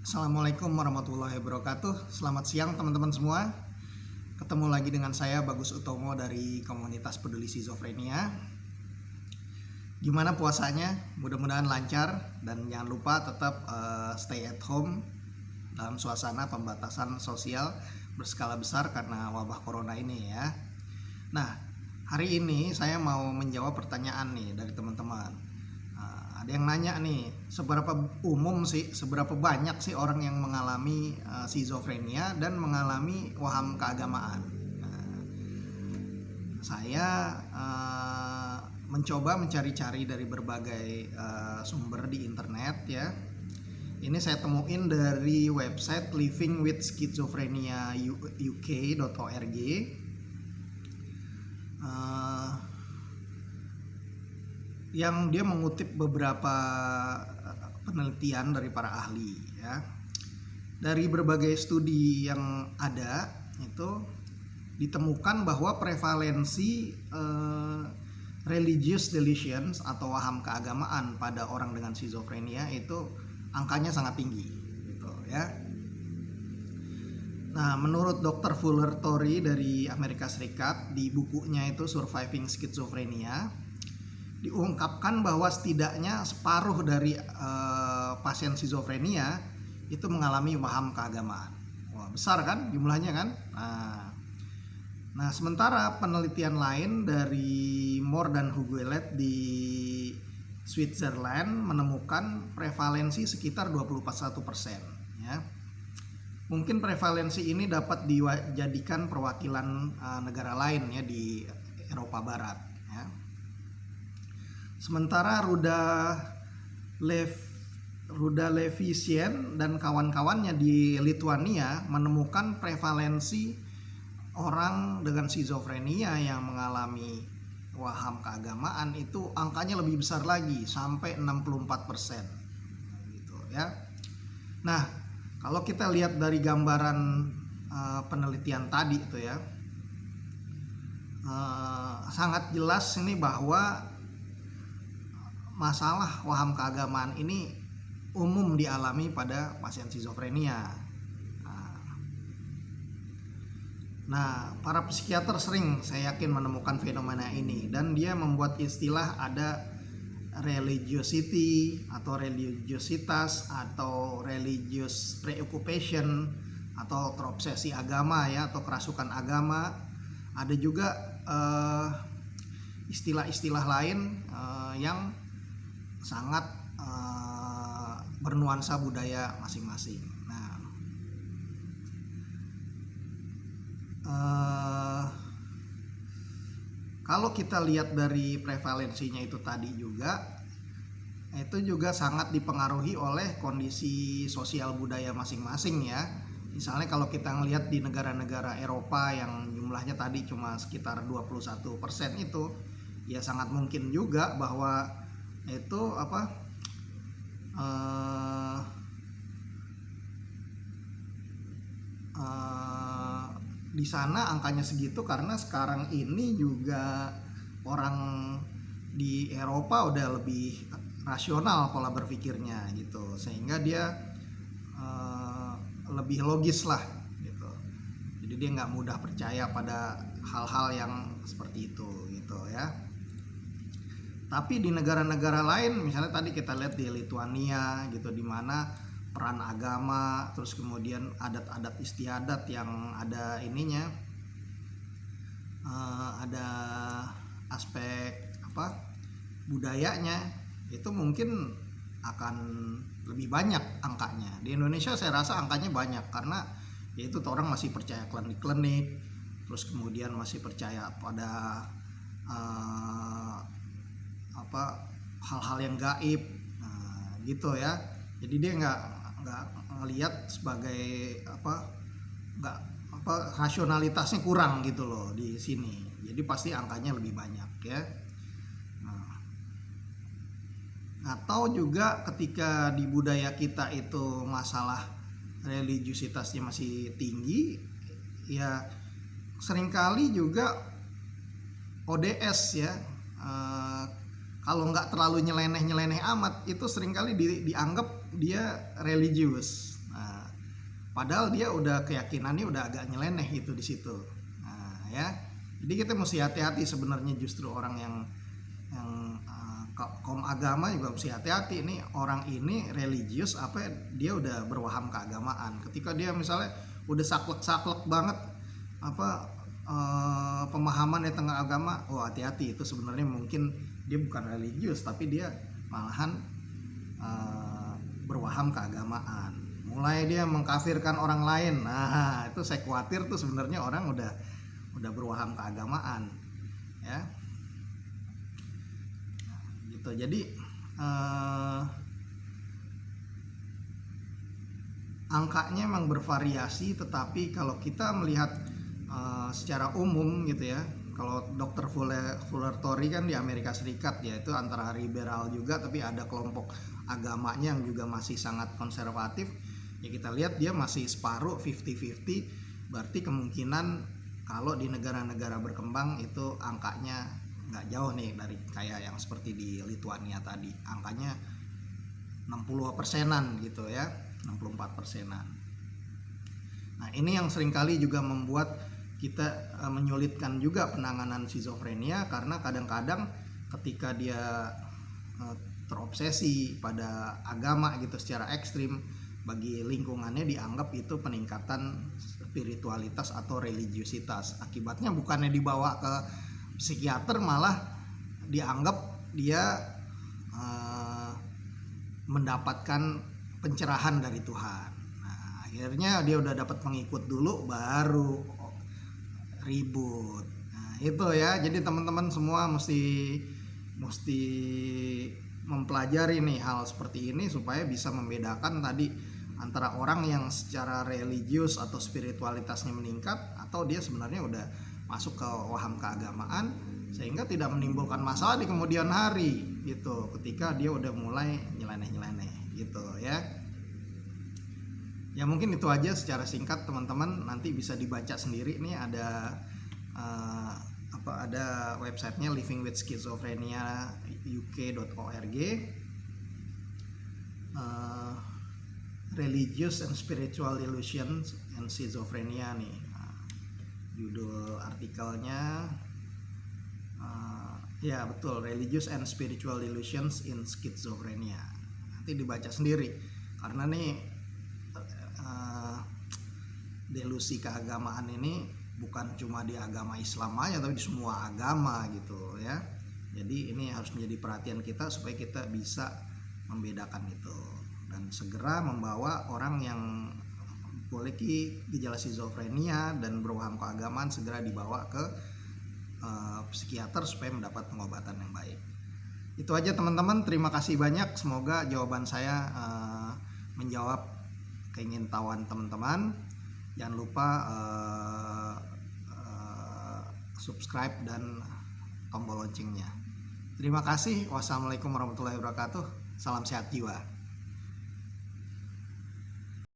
Assalamualaikum warahmatullahi wabarakatuh. Selamat siang teman-teman semua. Ketemu lagi dengan saya Bagus Utomo dari komunitas peduli skizofrenia. Gimana puasanya? Mudah-mudahan lancar dan jangan lupa tetap stay at home dalam suasana pembatasan sosial berskala besar karena wabah corona ini ya. Nah, hari ini saya mau menjawab pertanyaan nih dari teman-teman. Ada yang nanya nih, seberapa banyak sih orang yang mengalami skizofrenia dan mengalami waham keagamaan. Saya mencoba mencari-cari dari berbagai sumber di internet ya. Ini saya temuin dari website livingwithschizophrenia.uk.org. Yang dia mengutip beberapa penelitian dari para ahli ya. Dari berbagai studi yang ada itu ditemukan bahwa prevalensi religious delusions atau waham keagamaan pada orang dengan skizofrenia itu angkanya sangat tinggi gitu ya. Nah, menurut Dr. Fuller Torrey dari Amerika Serikat di bukunya itu Surviving Schizophrenia diungkapkan bahwa setidaknya separuh dari pasien skizofrenia itu mengalami waham keagamaan. Wah, besar kan jumlahnya kan? Nah, sementara penelitian lain dari Moore dan Huguelet di Switzerland menemukan prevalensi sekitar 21% ya. Mungkin prevalensi ini dapat dijadikan perwakilan negara lain ya di Eropa Barat ya. Sementara Ruda Levicien dan kawan-kawannya di Lituania menemukan prevalensi orang dengan skizofrenia yang mengalami waham keagamaan itu angkanya lebih besar lagi sampai 64% gitu ya. Nah, kalau kita lihat dari gambaran penelitian tadi itu ya, sangat jelas ini bahwa masalah waham keagamaan ini umum dialami pada pasien skizofrenia. Nah, para psikiater sering saya yakin menemukan fenomena ini dan dia membuat istilah ada religiosity atau religiositas atau religious preoccupation atau terobsesi agama ya atau kerasukan agama. Ada juga istilah-istilah lain yang sangat bernuansa budaya masing-masing. Nah, kalau kita lihat dari prevalensinya itu tadi juga, itu juga sangat dipengaruhi oleh kondisi sosial budaya masing-masing ya. Misalnya kalau kita ngelihat di negara-negara Eropa yang jumlahnya tadi cuma sekitar 21% itu, ya sangat mungkin juga bahwa itu di sana angkanya segitu karena sekarang ini juga orang di Eropa udah lebih rasional pola berpikirnya gitu, sehingga dia lebih logis lah gitu. Jadi dia nggak mudah percaya pada hal-hal yang seperti itu gitu ya. Tapi di negara-negara lain, misalnya tadi kita lihat di Lituania gitu, di mana peran agama, terus kemudian adat-adat istiadat yang ada ininya, ada aspek budayanya, itu mungkin akan lebih banyak angkanya. Di Indonesia saya rasa angkanya banyak karena yaitu orang masih percaya klinik-klinik, terus kemudian masih percaya pada hal-hal yang gaib gitu ya. Jadi dia nggak ngelihat sebagai rasionalitasnya kurang gitu loh di sini. Jadi pasti angkanya lebih banyak ya. Atau juga ketika di budaya kita itu masalah religiusitasnya masih tinggi ya, seringkali juga ODS ya, kalau nggak terlalu nyeleneh amat itu seringkali dianggap dia religius. Nah, padahal dia udah keyakinannya udah agak nyeleneh itu di situ. Nah, ya. Jadi kita mesti hati-hati sebenarnya, justru orang yang kaum agama juga mesti hati-hati. Ini orang ini religius apa dia udah berwaham keagamaan. Ketika dia misalnya udah saklek-saklek banget apa pemahaman di tengah agama, oh hati-hati, itu sebenarnya mungkin dia bukan religius tapi dia malahan berwaham keagamaan. Mulai dia mengkafirkan orang lain. Nah, itu saya khawatir tuh sebenarnya orang udah berwaham keagamaan. Ya. Gitu. Jadi angkanya memang bervariasi, tetapi kalau kita melihat secara umum gitu ya, kalau Dr. Fullerton kan di Amerika Serikat ya, itu antara liberal juga tapi ada kelompok agamanya yang juga masih sangat konservatif ya, kita lihat dia masih separuh 50-50. Berarti kemungkinan kalau di negara-negara berkembang itu angkanya nggak jauh nih dari kayak yang seperti di Lituania tadi, angkanya 60%-an gitu ya, 64%-an. Nah, ini yang seringkali juga membuat kita menyulitkan juga penanganan skizofrenia, karena kadang-kadang ketika dia terobsesi pada agama gitu secara ekstrim, bagi lingkungannya dianggap itu peningkatan spiritualitas atau religiusitas. Akibatnya bukannya dibawa ke psikiater, malah dianggap dia mendapatkan pencerahan dari Tuhan. Nah, akhirnya dia udah dapat pengikut dulu baru ribut. Nah, itu ya. Jadi teman-teman semua mesti mempelajari nih hal seperti ini supaya bisa membedakan tadi antara orang yang secara religius atau spiritualitasnya meningkat atau dia sebenarnya udah masuk ke waham keagamaan, sehingga tidak menimbulkan masalah di kemudian hari gitu ketika dia udah mulai nyeleneh gitu ya. Ya mungkin itu aja secara singkat, teman-teman nanti bisa dibaca sendiri nih, ada ada websitenya livingwithschizophrenia.uk.org, Religious and Spiritual Illusions and Schizophrenia nih judul artikelnya. Ya betul, Religious and Spiritual Illusions in Schizophrenia. Nanti dibaca sendiri karena nih delusi keagamaan ini bukan cuma di agama Islam aja tapi di semua agama gitu ya. Jadi ini harus menjadi perhatian kita supaya kita bisa membedakan itu dan segera membawa orang yang memiliki gejala skizofrenia dan berwaham keagamaan segera dibawa ke psikiater supaya mendapat pengobatan yang baik. Itu aja teman-teman, terima kasih banyak. Semoga jawaban saya menjawab keingintahuan teman-teman. Jangan lupa subscribe dan tombol loncengnya. Terima kasih. Wassalamualaikum warahmatullahi wabarakatuh. Salam sehat jiwa.